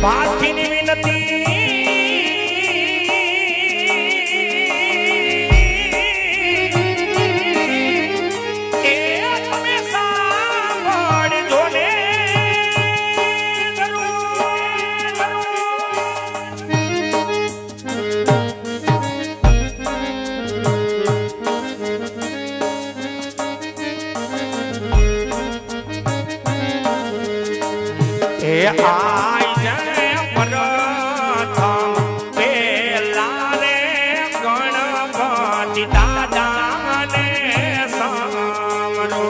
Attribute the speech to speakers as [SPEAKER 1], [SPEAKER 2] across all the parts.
[SPEAKER 1] પાથીની વિનતી આઈ જાય પ્રથમ પેલા રે ગણપતિ દાદાને સામરો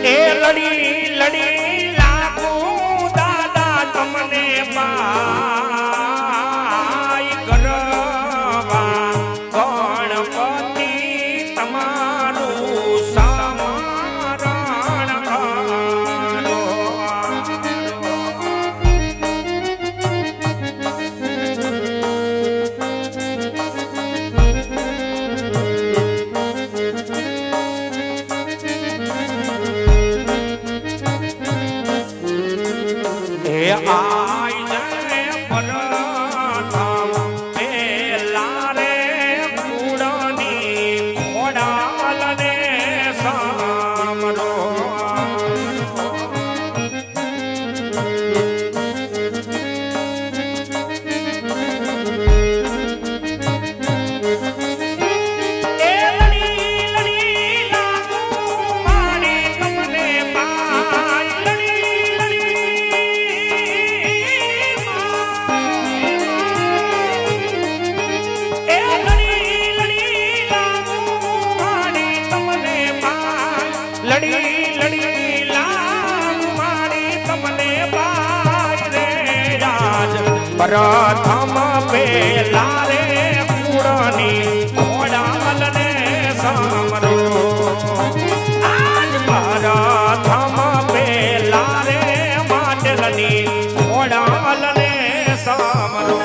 [SPEAKER 1] એ લડી લડી લાગુ દાદા તમને આઈ જાય પ્રથમ પેલા રે કુળની ખોડાલને સામરો લડી લડી લાગ મારી તમને બાય રે આજ પ્રથમ પેલા રે કુળની ખોડાલને સામરો આજ પ્રથમ પેલા રે માટલની ખોડાલને સામરો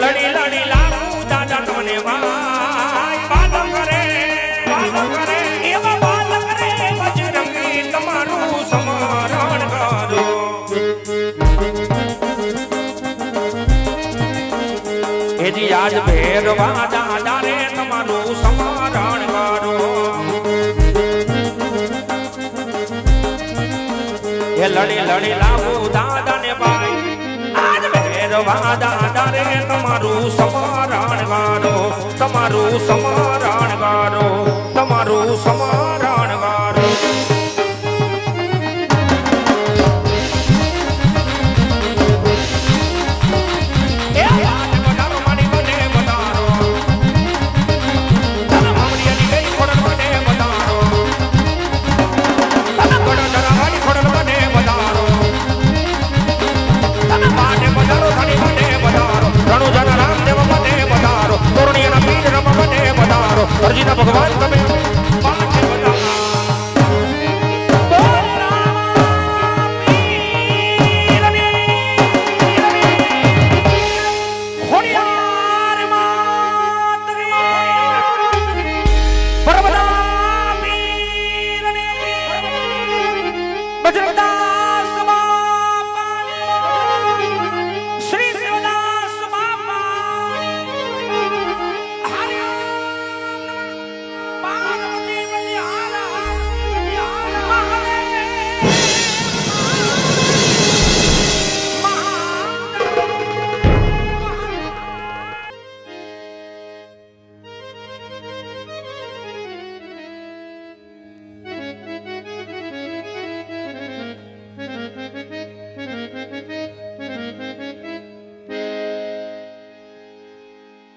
[SPEAKER 1] લડી લડી લાગુ દાદા તમને વાત કરે એવા વાત કરે બજરંગી તમારું સ્મરણ કરો એજી આજ ભેરવા દાદા રે તમારું સ્મરણ કરો એ લડી લડી લાગુ દાદા ને ભાઈ દાદા રે તમારું સ્મરણ ગારો તમારું સ્મરણ ગારો તમારું સ્મરણ ગારો ભગવાન તમે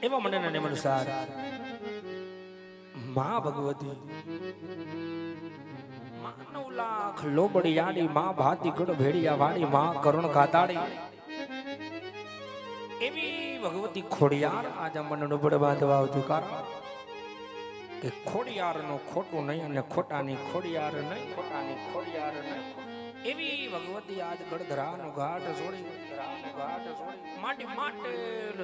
[SPEAKER 1] એવા મને અનુસાર માં ભગવતી 9 લાખ લોબડી આડી માં ભાતી ગઢ ભેડિયા વાડી માં કરુણ કાતાડી એવી ભગવતી ખોડિયાર આજ મને નુબડ બાંધવા આવતી કારણ કે ખોડિયાર નો ખોટું નહીં અને ખોટાની ખોડિયાર નહીં ખોટાની ખોડિયાર નહીં એવી ભગવતી આજ ગઢધરાનો ઘાટ છોડી માટી માટે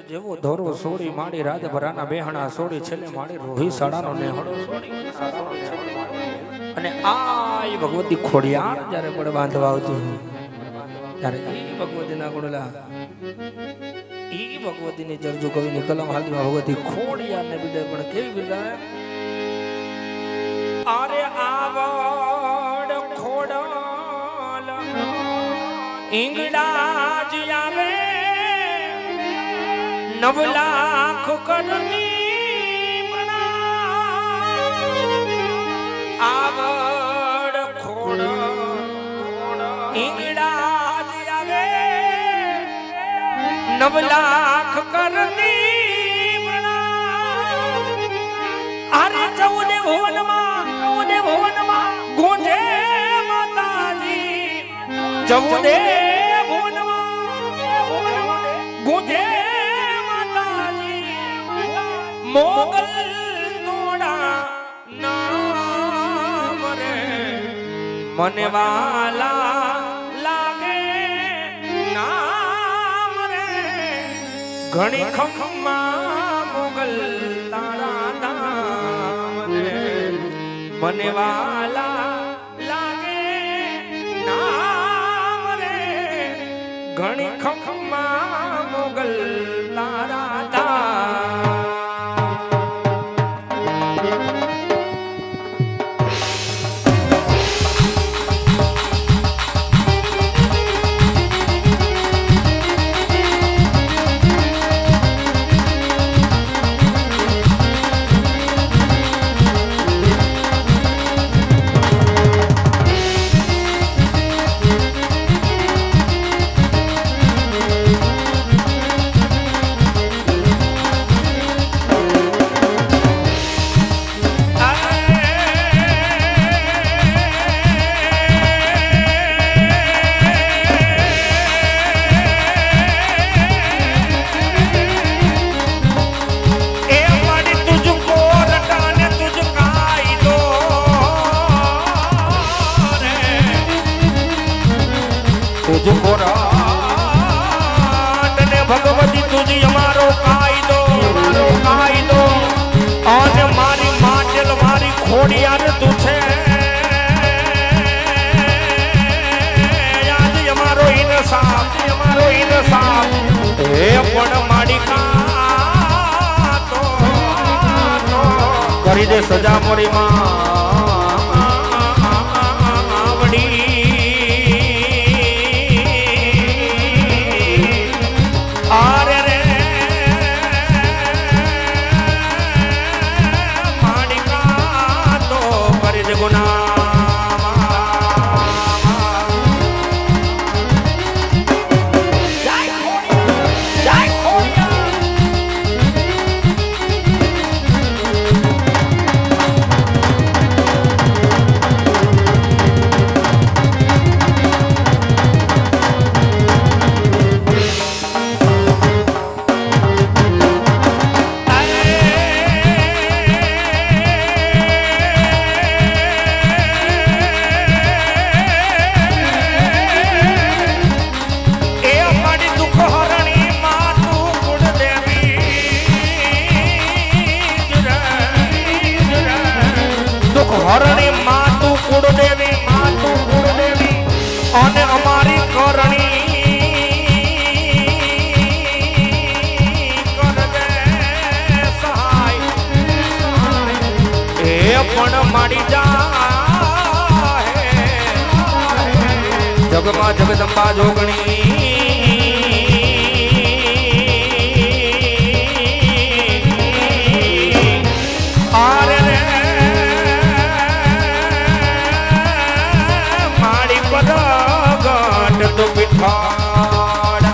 [SPEAKER 1] જેવો ધોરો છોડી માડી રાજભરાના બેહણા છોડી છેલ્લે માડી રોહી સાડાનો નેહડો છોડી અને આ ભગવતી ખોડિયાર જ્યારે બળ બાંધવા આવતી ત્યારે એ ભગવતીના ગુણલા ઈ ભગવતીની જરજુ કવિની કલમ હાલમાં ભગવતી ખોડિયારને બીજે પણ કેવી બિરદાવે અરે આવડ ખોડલ ઈંગડા જ આવે 9 લાખ કરની પ્રણામ આવડ ખોડલ ઈંગડા જ આવે 9 લાખ કરની પ્રણામ અરે 14 ભુવનમાં ગોંધે માતાજી 14 ભુવનમાં ગોંધે માતાજી મોગલ તોડા નામ રે મને વાલા લાગે નામ રે ઘણી ખમ્મા મોગલ તારા નામ રે મને વાલા લાગે નામ રે ઘણી ખમ્મા મોગલ તારા નામ ભગવતી તુજી અમારો કાયદો અને મારી માટેલ મારી ખોડિયાર તું છે આજ અમારો ઇનસાફ હે પણ માડી કા તો કરી દે સજા મોરી માં આવડી હરણી માતું કુળદેવી અને અમારી કરણી કરદે સહાય એ પણ માડી જા જગમાં જગદંબા જોગણી આરે રે તો પીઠાડ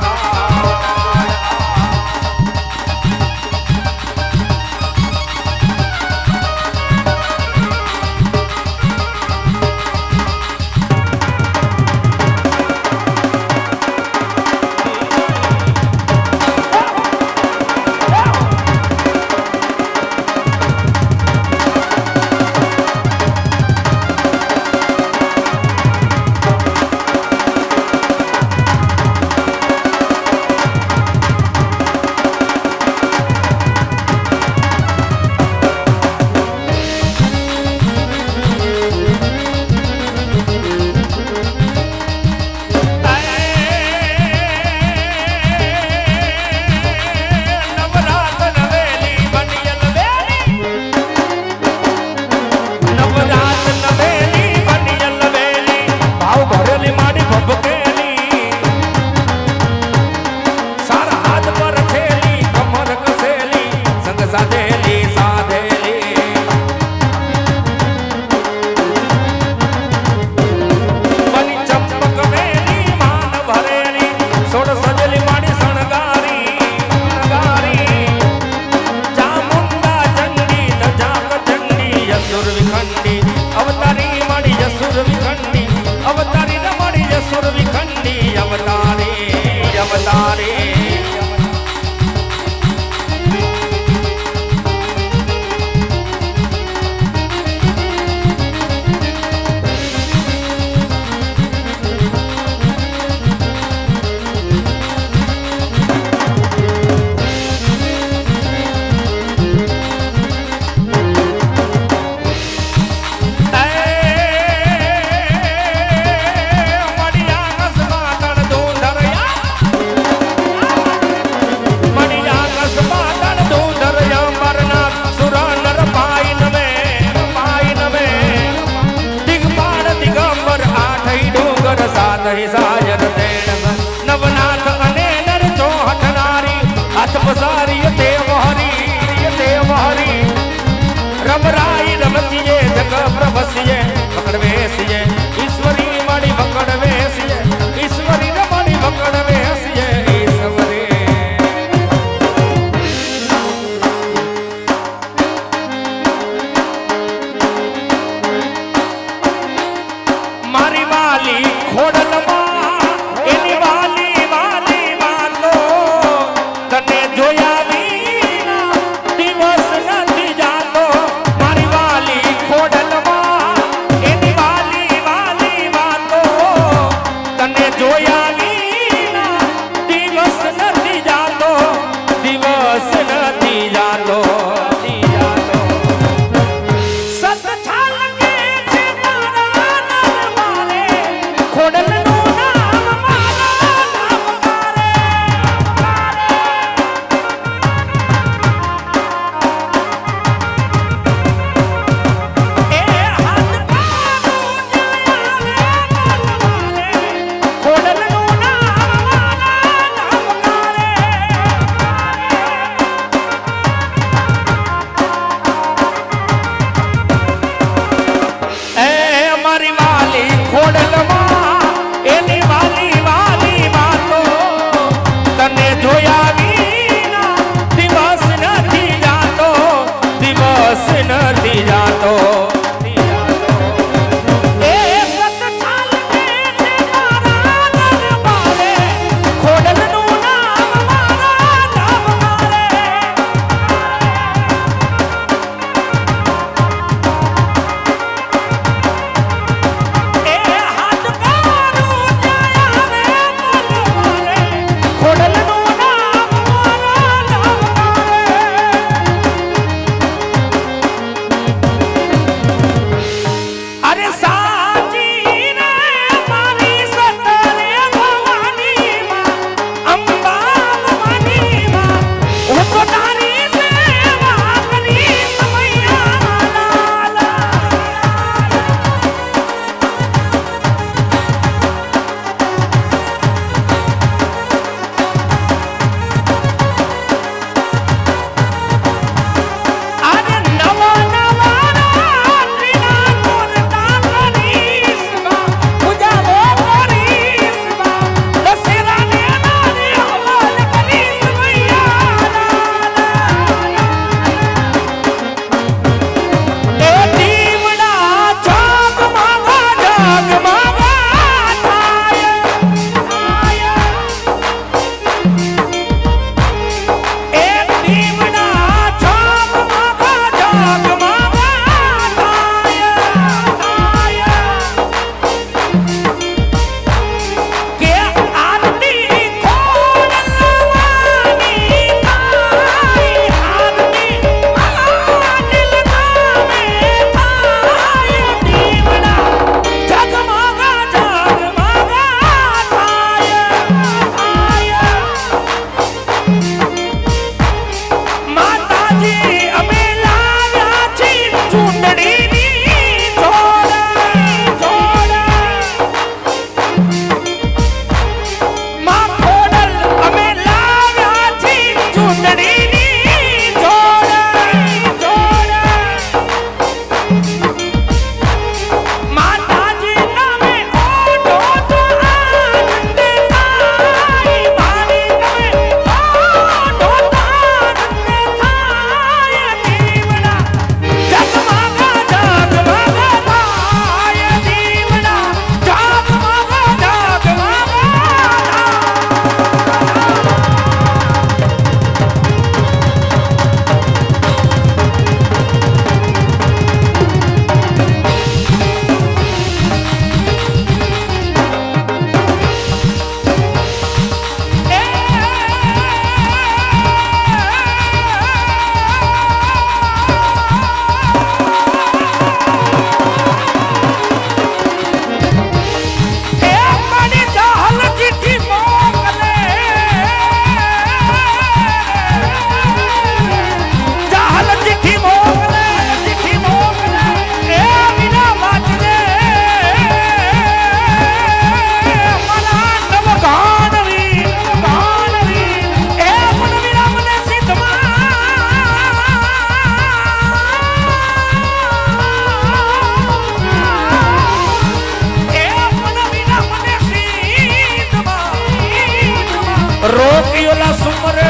[SPEAKER 1] રોકીઓલા સુમરે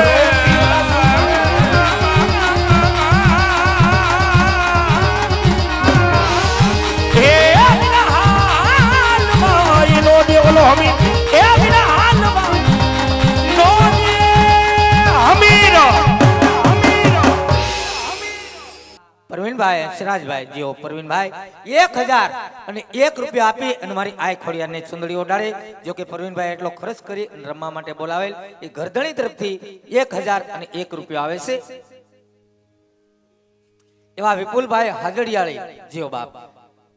[SPEAKER 1] એ વિના હાલમાં એનો દેવલો હમી એ વિના હાલમાં નો દે હમીરો
[SPEAKER 2] પરવીનભાઈ સિરાજભાઈ જીઓ પરવીનભાઈ 1001 રૂપિયા આપી અને મારી આય ખોડિયાને સુંદરી ઓડાડે જો કે પરવીનભાઈ એટલો ખર્ચ કરી અને રમવા માટે બોલાવેલ એ ઘરધણી તરફથી 1001 રૂપિયા આવે છે એવા વિપુલભાઈ હાજડિયાળી જીઓ બાપ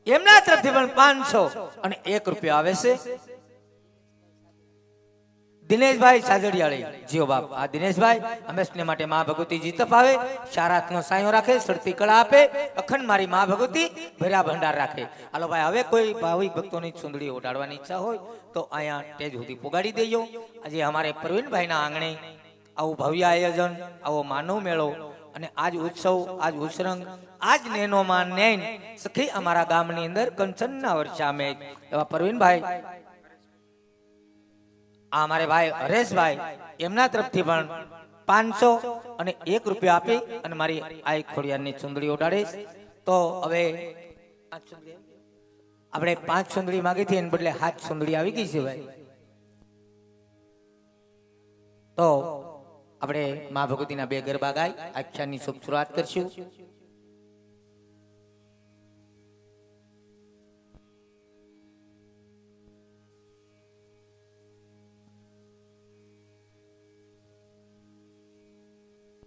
[SPEAKER 2] એમના તરફથી પણ 501 રૂપિયા આવે છે દિનેશભાઈ સાજડિયાળી જીઓ બાપ આ દિનેશભાઈ હંમેશને માટે માં ભગવતી જીતપ આવે શારાતનો સાયો રાખે સડતી કળા આપે અખંડ મારી માં ભગવતી ભર્યા ભંડાર રાખે હાલો ભાઈ હવે કોઈ ભાવિક ભક્તોની સુંદડી ઓઢાડવાની ઈચ્છા હોય તો અહીંયા સ્ટેજ સુધી પોગાડી દેજો આજે અમારે પરવીનભાઈના આંગણે આવું ભવ્ય આયોજન આવો માનવ મેળો અને આજ ઉત્સવ આજ ઉસરંગ આજ નેનોમાં નેન સખી અમારા ગામની અંદર કંચનના વર્ષા મેં એવા પરવીનભાઈ આ અમારે ભાઈ હરેશભાઈ એમના તરફથી પણ 501 રૂપિયા આપી અને મારી આઈ ખોડિયારની સુંદરી ઓડાડે તો હવે આપણે 5 સુંદરી માંગી હતી એને બદલે 7 સુંદરી આવી ગઈ છે ભાઈ તો આપણે માં ભગવતીના 2 ગરબા ગાય આખ્યાનની શુભ શરૂઆત કરશું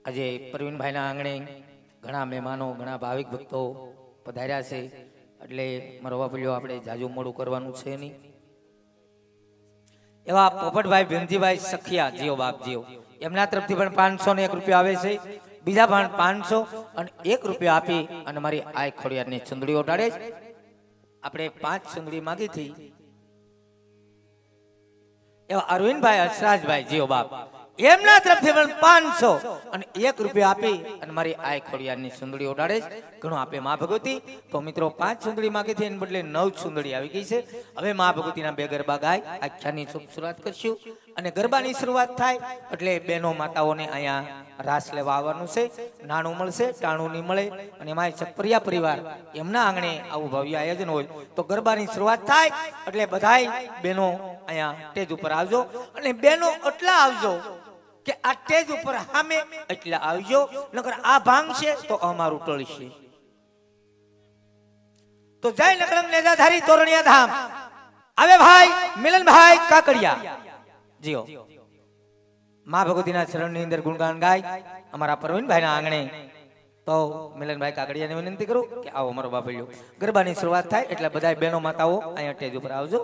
[SPEAKER 2] આજે પરવીનભાઈના આંગણે ઘણા મહેમાનો ઘણા ભાવિક ભક્તો પધાર્યા છે એટલે મારો બાપલ્યો આપણે જાજુ મોડું કરવાનું છે નહીં એવા પોપટભાઈ ભીમજીભાઈ સખિયા જીઓ બાપ જીઓ એમના તરફથી પણ 501 રૂપિયા આવે છે બીજા પણ 501 રૂપિયા આપી અને મારી આય ખોડિયારની સુંદડી ઓટાડે આપણે 5 સુંદડી માંગી હતી એવા અરવિંદભાઈ હર્ષરાજભાઈ જીઓ બાપ એમના તરફથી પણ 501 રૂપિયા આપી અને મારી આય ખોડિયારની સુંદડી ઓડાડે ઘણું આપે માં ભગવતી તો મિત્રો 5 સુંદડી માંગી હતી એને બદલે 9 સુંદડી આવી ગઈ છે હવે માં ભગવતીના 2 ગરબા ગાય આખ્યાનની શુભ શરૂઆત કરશું અને ગરબાની શરૂઆત થાય એટલે બહેનો માતાઓને અહીંયા રાસ લેવા આવવાનું છે નાણું મળશે ટાણું નહીં મળે અને મારી ચકપરિયા પરિવાર એમના આંગણે આવું ભવ્ય આયોજન હોય તો ગરબાની શરૂઆત થાય એટલે બધાય બહેનો અહીંયા સ્ટેજ ઉપર આવજો અને બહેનો એટલા આવજો કે આ સ્ટેજ ઉપર સામે એટલા આવજો નકર આ ભાંગશે તો અમારું ટળશે તો જય નકળમ નેજાધારી તોરણિયા ધામ આવે ભાઈ મિલનભાઈ કાકડિયા જીઓ માં ભગવતીના ચરણની અંદર ગુણગાન ગાય અમારા પરવીનભાઈના આંગણે તો મિલનભાઈ કાકડિયાને વિનંતી કરું કે આવો મારો બાપલ્યો ગરબાની શરૂઆત થાય એટલે બધા બહેનો માતાઓ અહીંયા સ્ટેજ ઉપર આવજો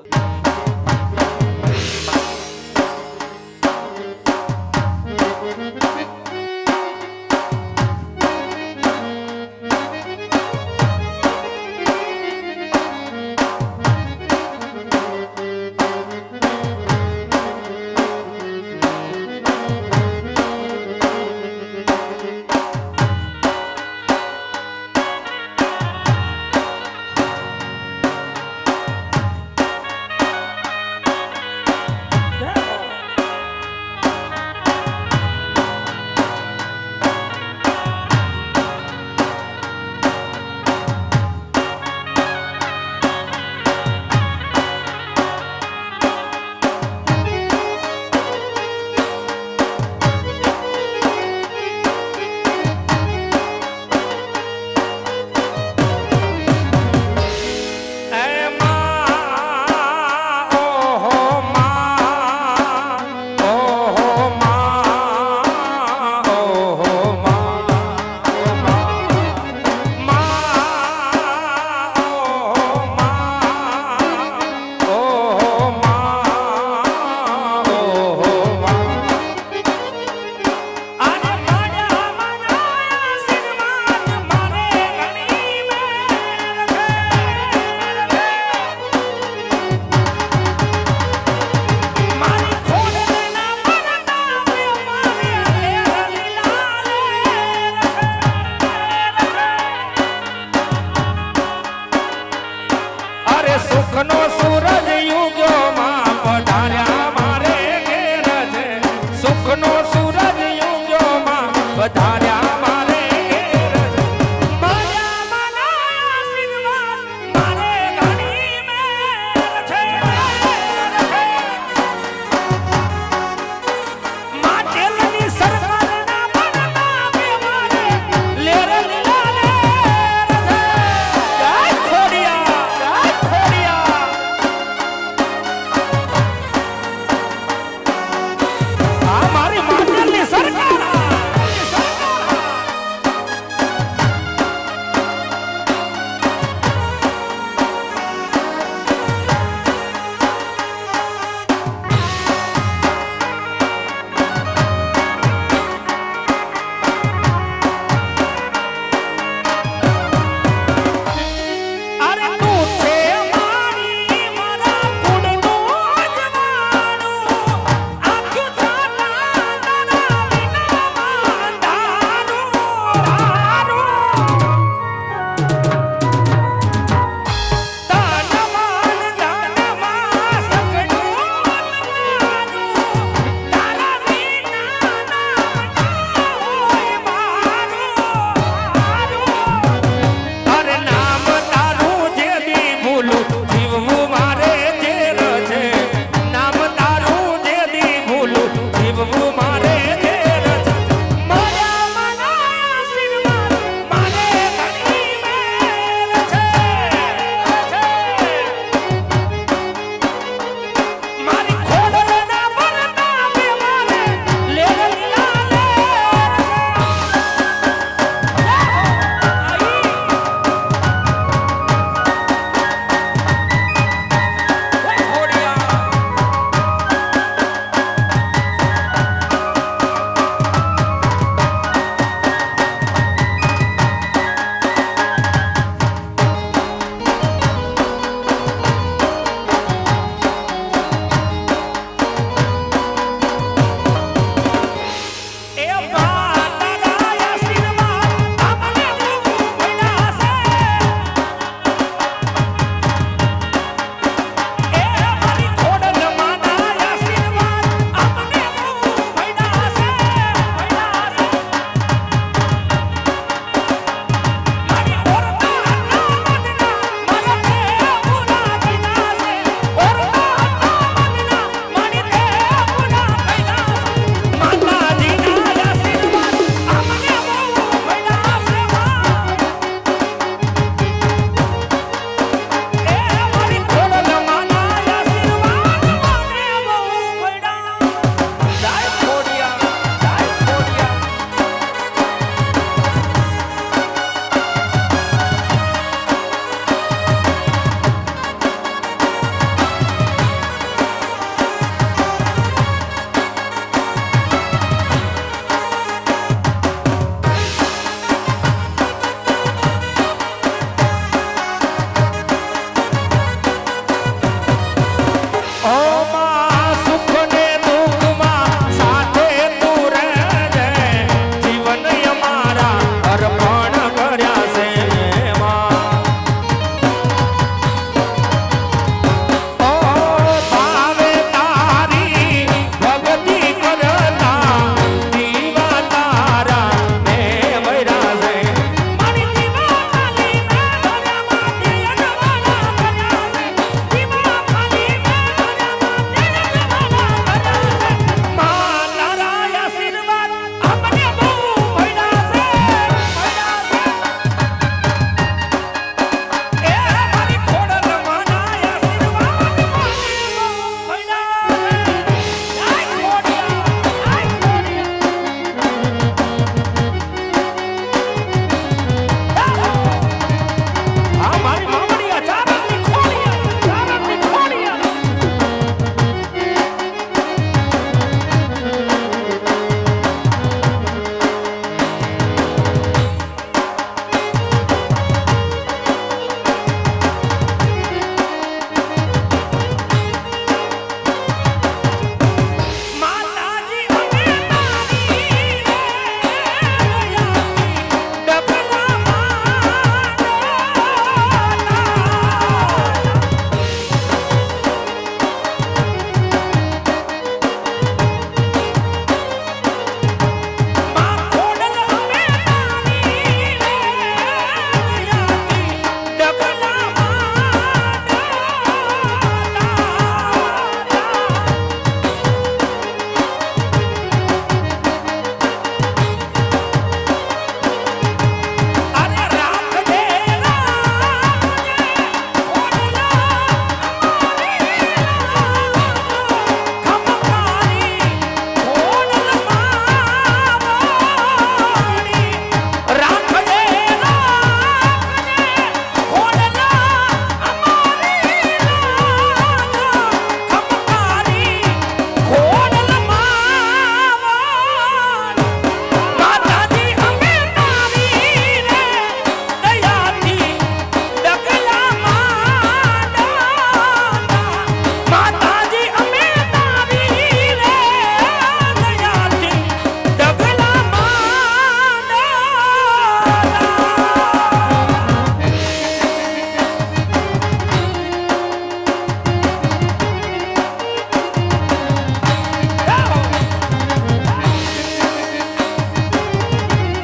[SPEAKER 1] પધાર્યા મારે ઘેર. મારા માના આશીર્વાદ મારે ઘણી મેલ છે. માટેલની સરકારના મનમાં બે મારે લેર લીલા લેર છે. જય ખોડિયાર, જય ખોડિયાર. આ મારી માટેલની સરકાર, સરકાર.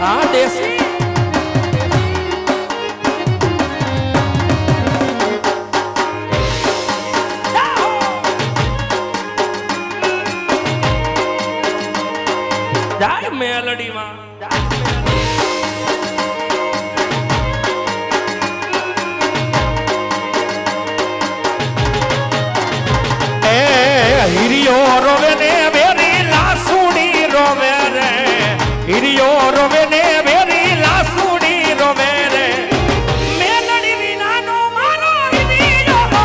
[SPEAKER 1] આ દેશી જાય મેલડીમાં હિરિયો રોવે ને બેરી લાસુડી રોવે રે હિરિયો રોવે ને બેરી લાસુડી રોવે રે મેલડી વિનાનો મારો હિરિયો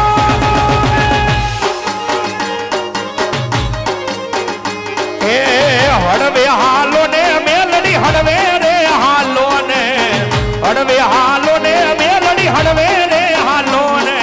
[SPEAKER 1] એ હડવે હાલો ને મેલડી હડવે રે હાલો ને હડવે હાલો ને મેલડી હડવે રે હાલો ને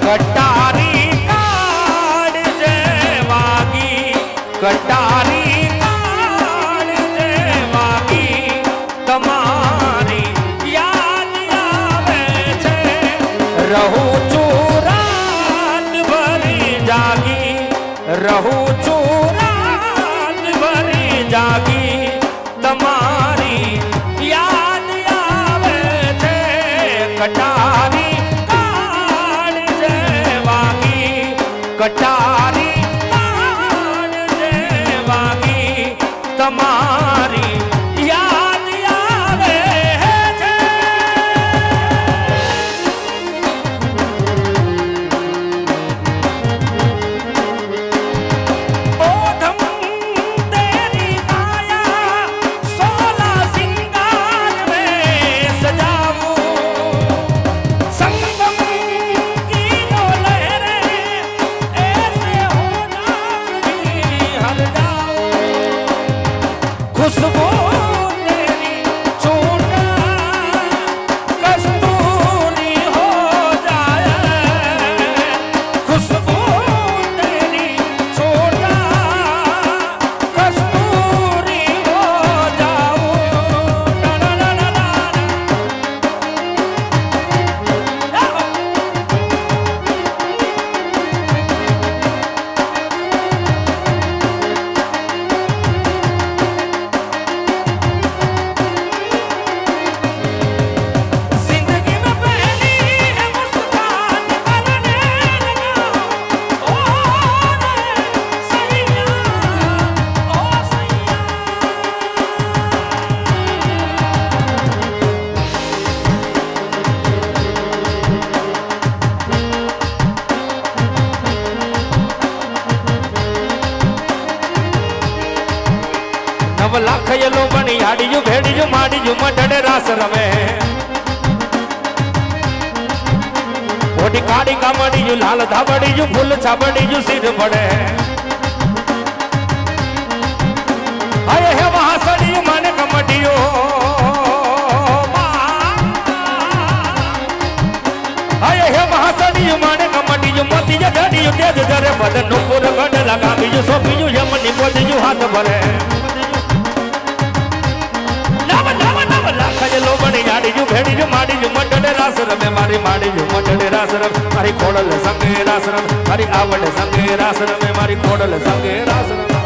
[SPEAKER 1] કટારી કાળ જે વાગી કટારી કાળ જે વાગી તમારી યાદ આવે છે રહું છું રાત ભરી જાગી રહું છું રાત ભરી જાગી તમારી યાદ આવે છે કટારી કટારી કાન જે વાગી તમારી યાદ આવે છે ઓઢમ તેરી માયા સોલા સિંગાર મેં સજાવું સંગમ કી નો લહેરે खुशबू तेरी छूटा कस्तूरी हो जाए खुशबू तेरी छूटा कस्तूरी हो जाऊं ना ना ना ना ना નવ લાખ યલો બની હાડીયું ભેડીયું માડીયું મઢડે રાસ રમે ઓડી કાડી કામડીયું લાલ ધાબડીયું ફૂલ છાબડીયું સિર પડે આયે હે વાસડીયું મને કમડીયું આયે હે વાસડીયું મને કમડીયું મોતી જડીયું તેજ ધરે બદન નું પૂર ગઢ લગાવીયું સોપીયું યમની બોલીયું હાથ ભરે લો બની જાડીયું ભેડીયું માડીયું મઢડે રાસ રમે મારી માડીયું મઢડે રાસ રમે મારી ખોડલ સંગે રાસ રમે મારી આવડ સંગે રાસ રમે મારી ખોડલ સંગે રાસ રમે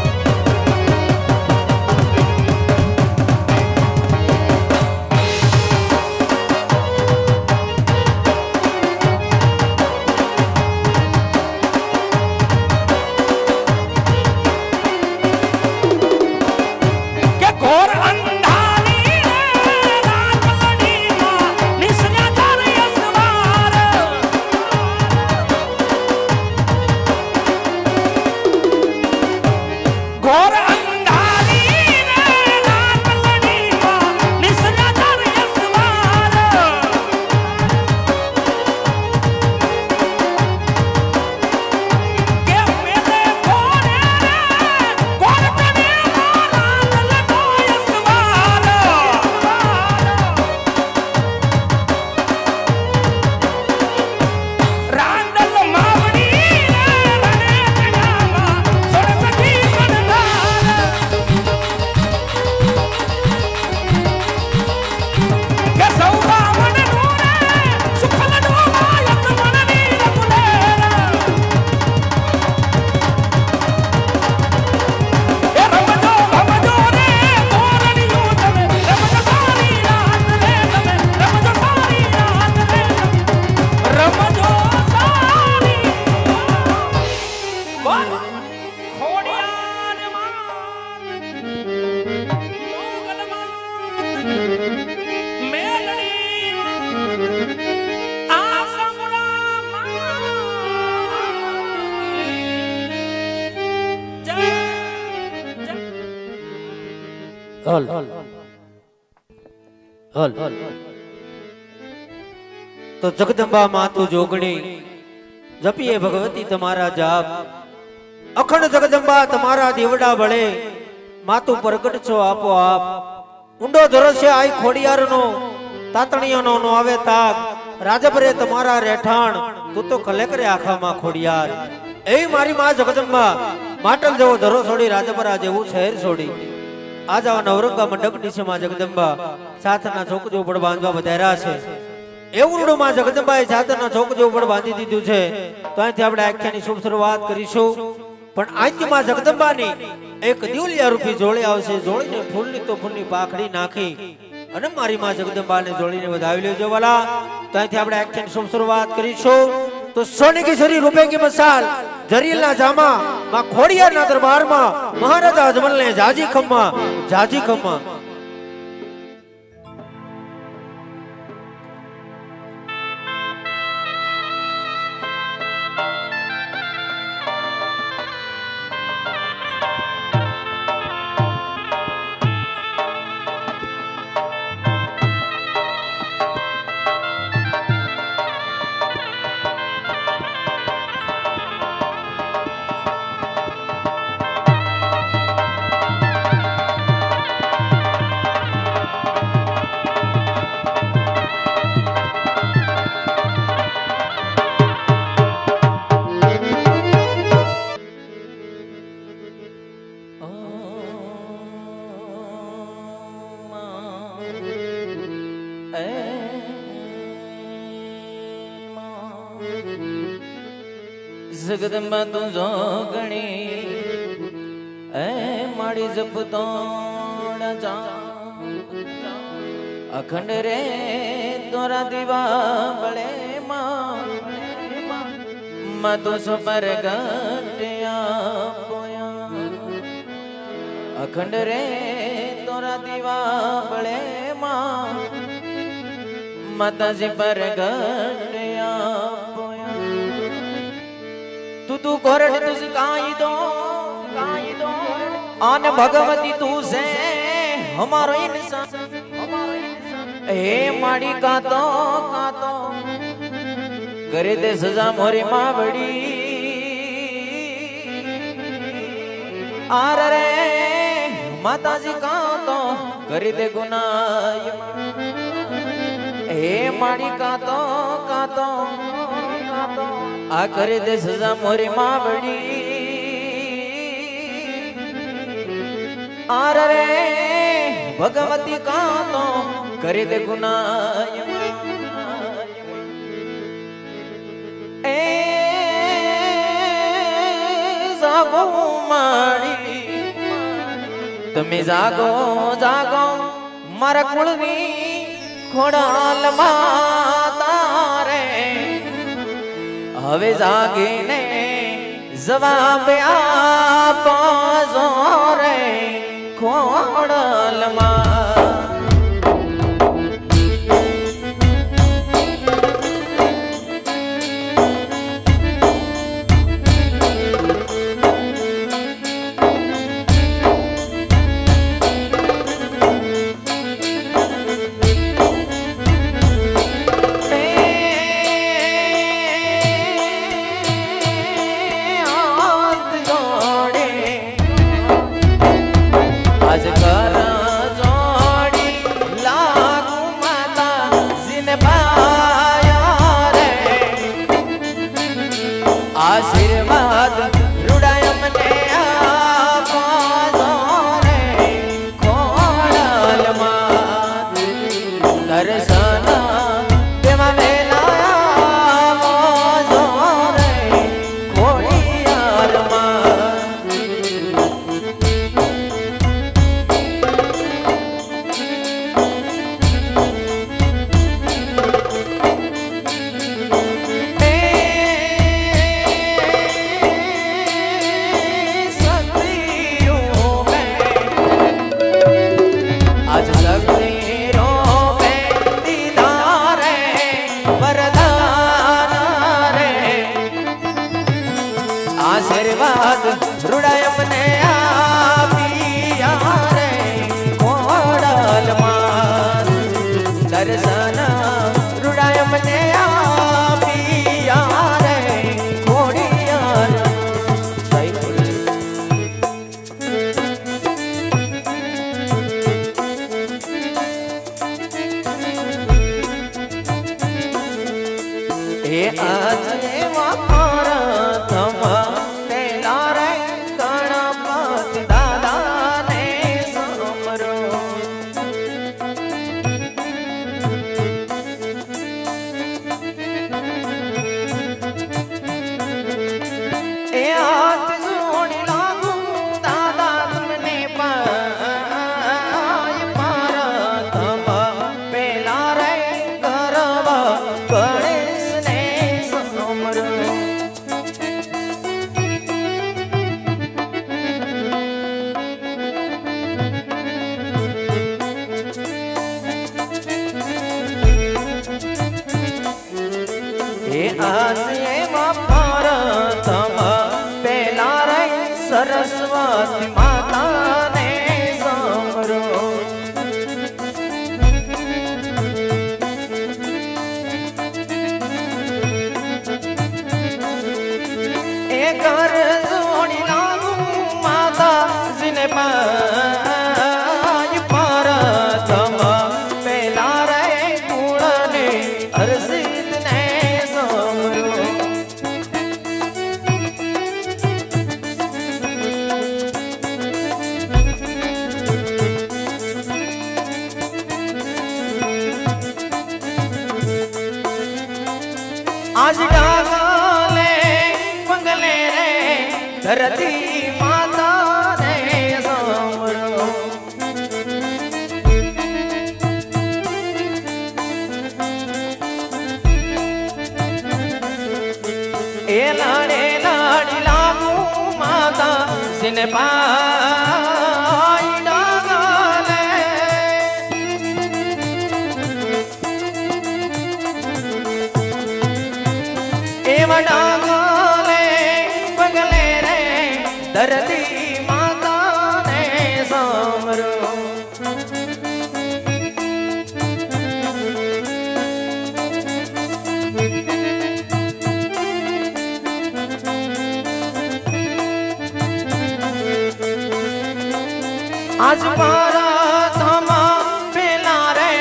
[SPEAKER 1] બોલ ખોડિયાર માત મોગલ માત મેલડી માત આસમરા માત જય
[SPEAKER 3] હલ હલ તો જગદંબા માતુ જોગણી જપીએ ભગવતી તમારા જાપ અખંડ જગદંબા તમારા દીવડા બળે માતુ પ્રગટ છો આપો આપ ઊંડો ધરશે આઈ ખોડિયારનો તાતણીયાનો નો આવે તાક રાજપરે તમારા રહેઠાણ તું તો કલેકરે આખામાં ખોડિયાર એ મારી માં જગદંબા માટલ જેવો ધરો છોડી રાજપરા જેવું શહેર છોડી આજ આવા નવરંગા મંડપ નીચે માં જગદંબા સાથના ચોક જો પડ બાંધવા વધાર્યા છે એવું માં જગદંબાએ જાતરના ચોક જો પડ બાંધી દીધું છે તો અહીંથી આપણે આખ્યાની શુભ શરૂઆત કરીશું પણ આજથી માં જગદંબાની એક દિવલિયા રૂપી જોડી આવશે જોડીને ફૂલની તો ફૂલની પાખડી નાખી અને મારી માં જગદંબાને જોડીને વધાવી લેજો વાલા તો અહીંથી આપણે આખ્યાની શુભ શરૂઆત કરીશું તો સોને કી છરી રૂપે કી મસાલ જરીલના જામા માં ખોડિયારના દરબારમાં મહારાજા અજમલને જાજી ખમ્મા
[SPEAKER 2] જગદંબા તું જોગણી એ મારી જપતો અખંડ રે દોરા દીવા બળે માં તું સુપર ગટ્યા પોયા અખંડ રે દોરા દીવા બળે માતાજી પર ગટ્યા તું કોરડ તુજ કાઈ દો આન ભગવતી તું સે હમારો ઇન્સાન હે માડી કાતો કરે દે સજા મોરી માવડી આર રે માતાજી કાતો કરી દે ગુનાય હે માડી કાતો આ કરે દે સજા મોરી માવડી આર રે ભગવતી કાતો કરે દે ગુનાય એ જાગો માડી તમે જાગો મારા કુળની ખોડાલ માતા રે હવે જાગીને જવાબ આપો રે ખોડલમાં રૂડાય મને આપિયા રે ખોડલમાં દર્શન રૂડાય મને આપિયા રે ખોડિયાર એ આજે મારા થમા પેલા રે ગણપત દાદાને સમરો એ હાથ જોડી લાગુ દાદા તમને પાય મારા થમા પેલા રે ગરબા ગણેશને સમરો એ આજે મારા થમા પેલા રે સરસ્વતી માતાને સમરો એ ઘર જોડી લાગુ માતાજીને પાય પરતમા પેલા રે કુળને હર્ષિતને સમરો આજ ડાગલે મંગલે રે ધરતી માતાને સમરો એ લાડે લાડી લાગુ માતા સિને પાય ડાગલે એવા ડાગલે પગલે રે ધરતી માતાને સમરો આજ મારા થમા પેલા રે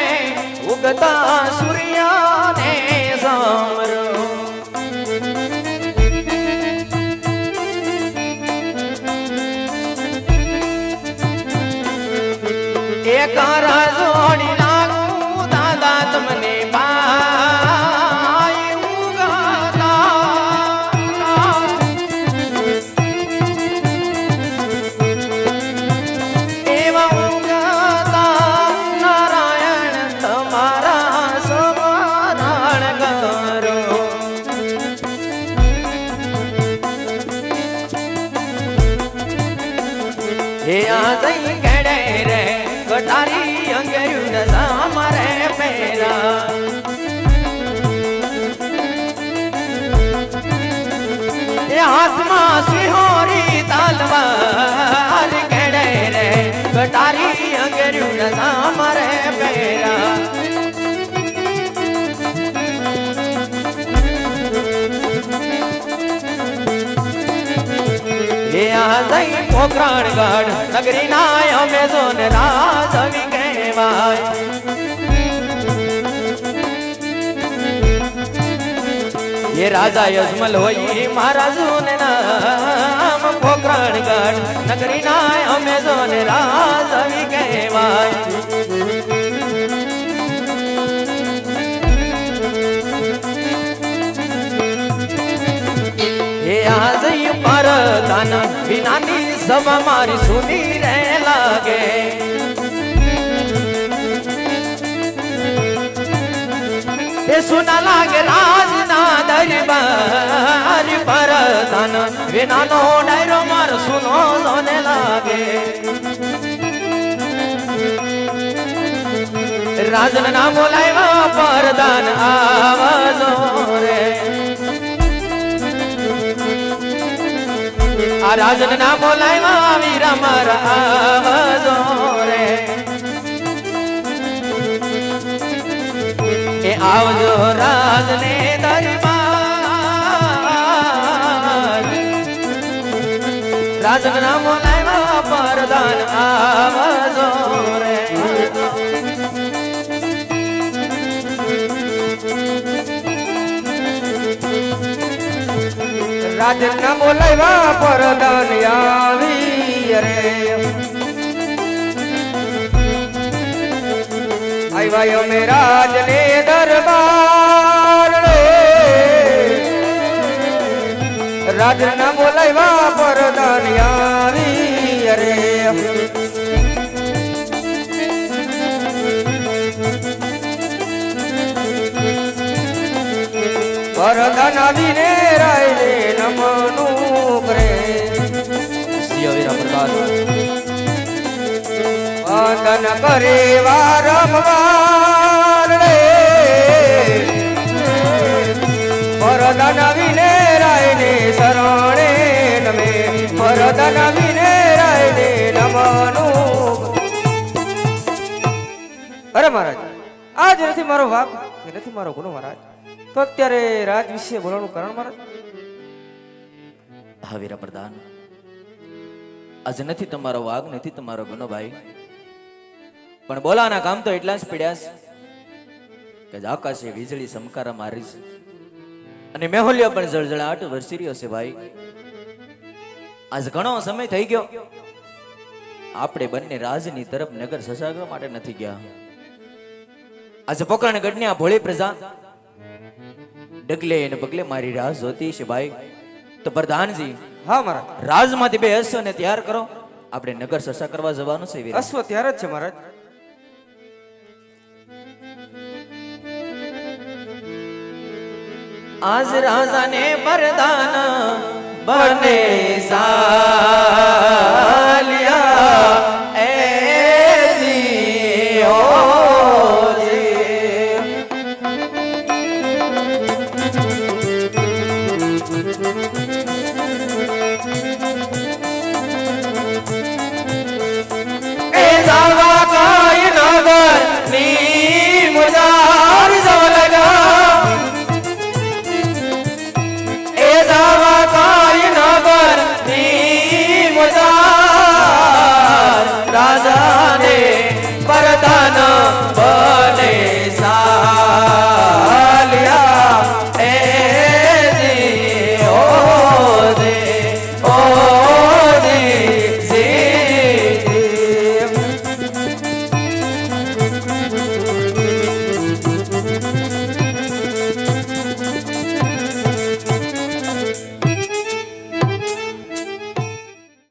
[SPEAKER 2] ઉગતા સૂર્યાને સમરો એક જોડી લાગુ દાદા તમને પાય ઉગતા એવા ઉગતા નારાયણ તમારા સ્મરણ કરો હે આ જઈ કેડે રે કટારી અંગેયું સામરે પેરા એ હાથમાં સિંહોરી તલવાર કેડે રે કટારી અંગેયું સામરે પેરા એ આ જઈ પોખરણગઢ નગરી ના અમે જોને રાજવી કહેવાય એ રાજા યજમલ હોય મહારાજુ ને નામ પોખરણગઢ નગરી ના અમે જોને રાજવી કહેવાય એ આજ પરદાન વિનાની સભા મારી સુની રે લાગે એ સુના લાગે રાજના દરબાર પરદાન વિનાનો ડાયરો માર સુનો જોને લાગે રાજન ના બોલાવ્યા પરદાન આવજો રે આ રાજન ના બોલાવ્યા વીરા મારા આવજો રે એ આવજો રાજને દરબાર રાજન ના બોલાવ્યા પરદાન આવજો રે
[SPEAKER 1] રાજન ના બોલાવ્યા પરદાન આવી રે આવ્યા અમે રાજને દરબાર રે રાજન ના બોલાવ્યા પરદાન આવી રે પરદાન આવીને રાયને નમનું કરે
[SPEAKER 2] સિયા વીરા પ્રદાન
[SPEAKER 1] વંદન કરે વારંવાર રે પરદાન આવીને રાયને શરણે નમે પરદાન આવીને રાયને નમનું અરે મહારાજ આજ નથી મારો વાક કે નથી મારો ગુનો મહારાજ તો અત્યારે રાજ વિશે બોલવાનું કારણ મહારાજ
[SPEAKER 2] હા વીરા પ્રધાન આજે નથી તમારો વાઘ નથી તમારો ગુનો ભાઈ પણ બોલાના કામ તો એટલા જ પડ્યા છે કે આકાશે વીજળી સમકારા મારી છે અને મેહોલિયા પણ જળજળાટ વરસી રહ્યો છે ભાઈ આજ ઘણો સમય થઈ ગયો આપણે બંને રાજની તરફ નગર સસાગવા માટે નથી ગયા આજે પોકરણગઢની આ ભોળી પ્રજા ડગલે અને પગલે મારી રાહ જોતી છે ભાઈ તો પ્રધાનજી
[SPEAKER 1] હા મહારાજ
[SPEAKER 2] રાજમાંથી બે અશ્વને તૈયાર કરો આપણે નગર સસા કરવા જવાનું છે વીરા
[SPEAKER 1] અશ્વ ત્યારે જ છે મહારાજ
[SPEAKER 2] આજ રાજાને વરદાન બને સાલિયા એ જીઓ એ જાવા કાય નગર ની મુજાર જવલગા એ જાવા કાય નગર ની મુજાર રાજા